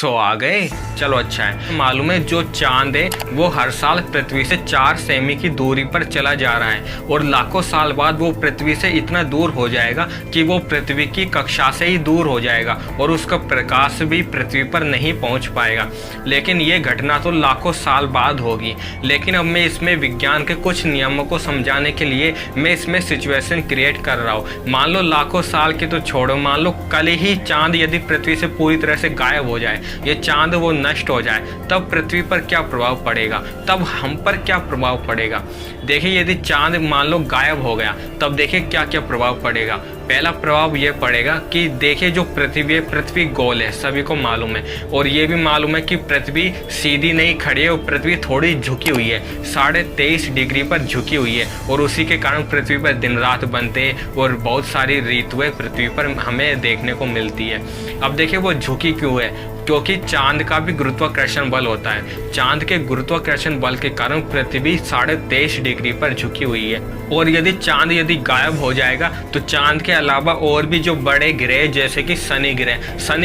सो आ गए, चलो अच्छा है। मालूम है जो चांद है वो हर साल पृथ्वी से 4 सेमी की दूरी पर चला जा रहा है और लाखों साल बाद वो पृथ्वी से इतना दूर हो जाएगा कि वो पृथ्वी की कक्षा से ही दूर हो जाएगा और उसका प्रकाश भी पृथ्वी पर नहीं पहुंच पाएगा। लेकिन ये घटना तो लाखों साल बाद होगी। लेकिन अब मैं इसमें विज्ञान के कुछ नियमों को समझाने के लिए मैं इसमें सिचुएशन क्रिएट कर रहा हूँ। मान लो लाखों साल की तो छोड़ो, मान लो कल ही चांद यदि पृथ्वी से पूरी तरह से गायब हो जाए, ये चांद वो नष्ट हो जाए, तब पृथ्वी पर क्या प्रभाव पड़ेगा, तब हम पर क्या प्रभाव पड़ेगा। देखिए यदि चांद मान लो गायब हो गया तब देखिए क्या क्या प्रभाव पड़ेगा। पहला प्रभाव ये पड़ेगा कि देखिए जो पृथ्वी है, पृथ्वी गोल है, सभी को मालूम है, और ये भी मालूम है कि पृथ्वी सीधी नहीं खड़ी है और पृथ्वी थोड़ी झुकी हुई है, 23.5 डिग्री पर झुकी हुई है, और उसी के कारण पृथ्वी पर दिन रात बनते और बहुत सारी ऋतुएं पृथ्वी पर हमें देखने को मिलती है। अब देखिए वो झुकी क्यों है, क्योंकि चांद का भी गुरुत्वाकर्षण बल होता है। चांद के गुरुत्वाकर्षण बल के कारण पृथ्वी 23.5 डिग्री पर झुकी हुई है। और यदि चांद गायब हो जाएगा तो चांद के अलावा और भी जो बड़े ग्रह जैसे कि शनि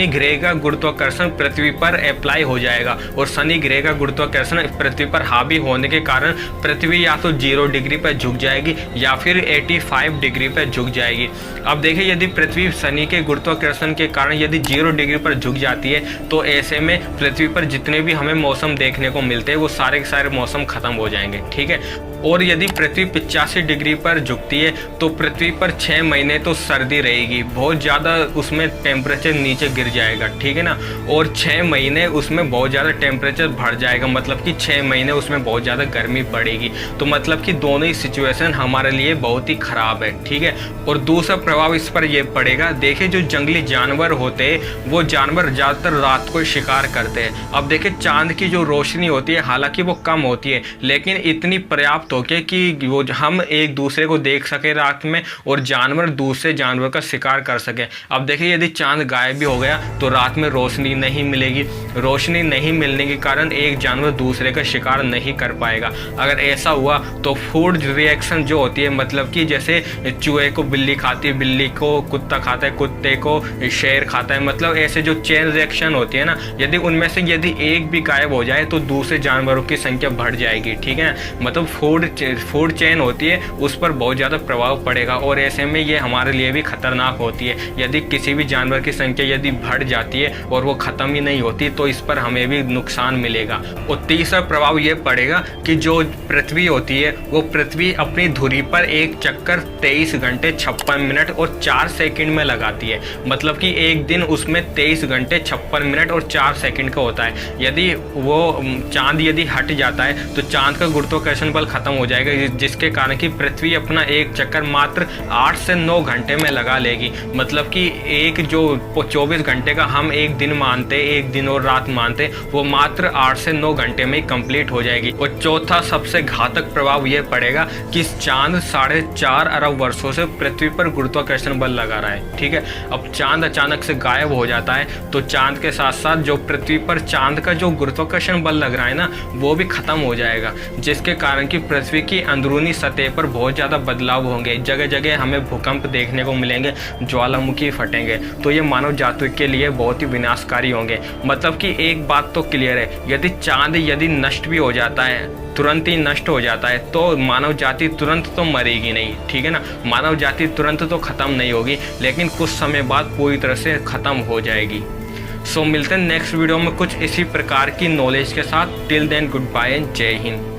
ग्रह का गुरुत्वाकर्षण पृथ्वी पर अप्लाई हो जाएगा और शनि ग्रह का गुरुत्वाकर्षण पृथ्वी पर हावी होने के कारण पृथ्वी या तो 0 डिग्री पर झुक जाएगी या फिर 85 डिग्री पर झुक जाएगी। अब देखिए यदि पृथ्वी शनि के गुरुत्वाकर्षण के कारण यदि 0 डिग्री पर झुक जाती है तो ऐसे में पृथ्वी पर जितने भी हमें मौसम देखने को मिलते हैं वो सारे के सारे मौसम खत्म हो जाएंगे, ठीक है। और यदि पृथ्वी 85 डिग्री पर झुकती है तो पृथ्वी पर 6 महीने तो सर्दी रहेगी, बहुत ज़्यादा उसमें टेम्परेचर नीचे गिर जाएगा, ठीक है ना। और 6 महीने उसमें बहुत ज़्यादा टेम्परेचर बढ़ जाएगा, मतलब कि 6 महीने उसमें बहुत ज़्यादा गर्मी बढ़ेगी। तो मतलब कि दोनों ही सिचुएशन हमारे लिए बहुत ही ख़राब है, ठीक है। और दूसरा प्रभाव इस पर यह पड़ेगा, देखिए जो जंगली जानवर होते हैं वो जानवर ज़्यादातर रात को शिकार करते हैं। अब देखिए चांद की जो रोशनी होती है हालांकि वो कम होती है लेकिन इतनी पर्याप्त होके कि वो हम एक दूसरे को देख सके रात में और जानवर दूसरे जानवर का शिकार कर सके। अब देखिए यदि चांद गायब भी हो गया तो रात में रोशनी नहीं मिलेगी, रोशनी नहीं मिलने के कारण एक जानवर दूसरे का शिकार नहीं कर पाएगा। अगर ऐसा हुआ तो फूड रिएक्शन जो होती है, मतलब कि जैसे चूहे को बिल्ली खाती है, बिल्ली को कुत्ता खाता है, कुत्ते को शेर खाता है, मतलब ऐसे जो चेन रिएक्शन होती है ना, यदि उनमें से यदि एक भी गायब हो जाए तो दूसरे जानवरों की संख्या बढ़ जाएगी, ठीक है। मतलब फूड चेन होती है उस पर बहुत ज़्यादा प्रभाव पड़ेगा और ऐसे में ये हमारे लिए भी खतरनाक होती है। यदि किसी भी जानवर की संख्या यदि बढ़ जाती है और वो ख़त्म ही नहीं होती तो इस पर हमें भी नुकसान मिलेगा। और तीसरा प्रभाव ये पड़ेगा कि जो पृथ्वी होती है वो पृथ्वी अपनी धुरी पर एक चक्कर 23 घंटे 56 मिनट और 4 सेकंड में लगाती है, मतलब कि एक दिन उसमें 23 घंटे 56 मिनट और 4 सेकंड का होता है। यदि वो चांद यदि हट जाता है तो चांद का गुरुत्वाकर्षण बल खत्म हो जाएगा, जिसके कारण कि पृथ्वी अपना एक चक्कर मात्र 8 से 9 घंटे में लगा लेगी। मतलब कि एक जो 24 घंटे का हम एक दिन मानते, एक दिन और रात मानते, वो मात्र 8 से 9 घंटे में कंप्लीट हो जाएगी। और चौथा सबसे घातक प्रभाव यह पड़ेगा कि चांद 4.5 अरब वर्षों से पृथ्वी पर गुरुत्वाकर्षण बल लगा रहा है, ठीक है। अब चांद अचानक से गायब हो जाता है तो चांद के साथ साथ जो पृथ्वी पर चांद का जो गुरुत्वाकर्षण बल लग रहा है ना वो भी खत्म हो जाएगा, जिसके कारण कि पृथ्वी की अंदरूनी सतह पर बहुत ज़्यादा बदलाव होंगे। जगह जगह हमें भूकंप देखने को मिलेंगे, ज्वालामुखी फटेंगे, तो ये मानव जाति के लिए बहुत ही विनाशकारी होंगे। मतलब कि एक बात तो क्लियर है, यदि चांद नष्ट भी हो जाता है, तुरंत ही नष्ट हो जाता है, तो मानव जाति तुरंत तो मरेगी नहीं, ठीक है ना। मानव जाति तुरंत तो ख़त्म नहीं होगी लेकिन कुछ समय बाद पूरी तरह से ख़त्म हो जाएगी। सो मिलते हैं नेक्स्ट वीडियो में कुछ इसी प्रकार की नॉलेज के साथ। Till then good bye and जय हिंद।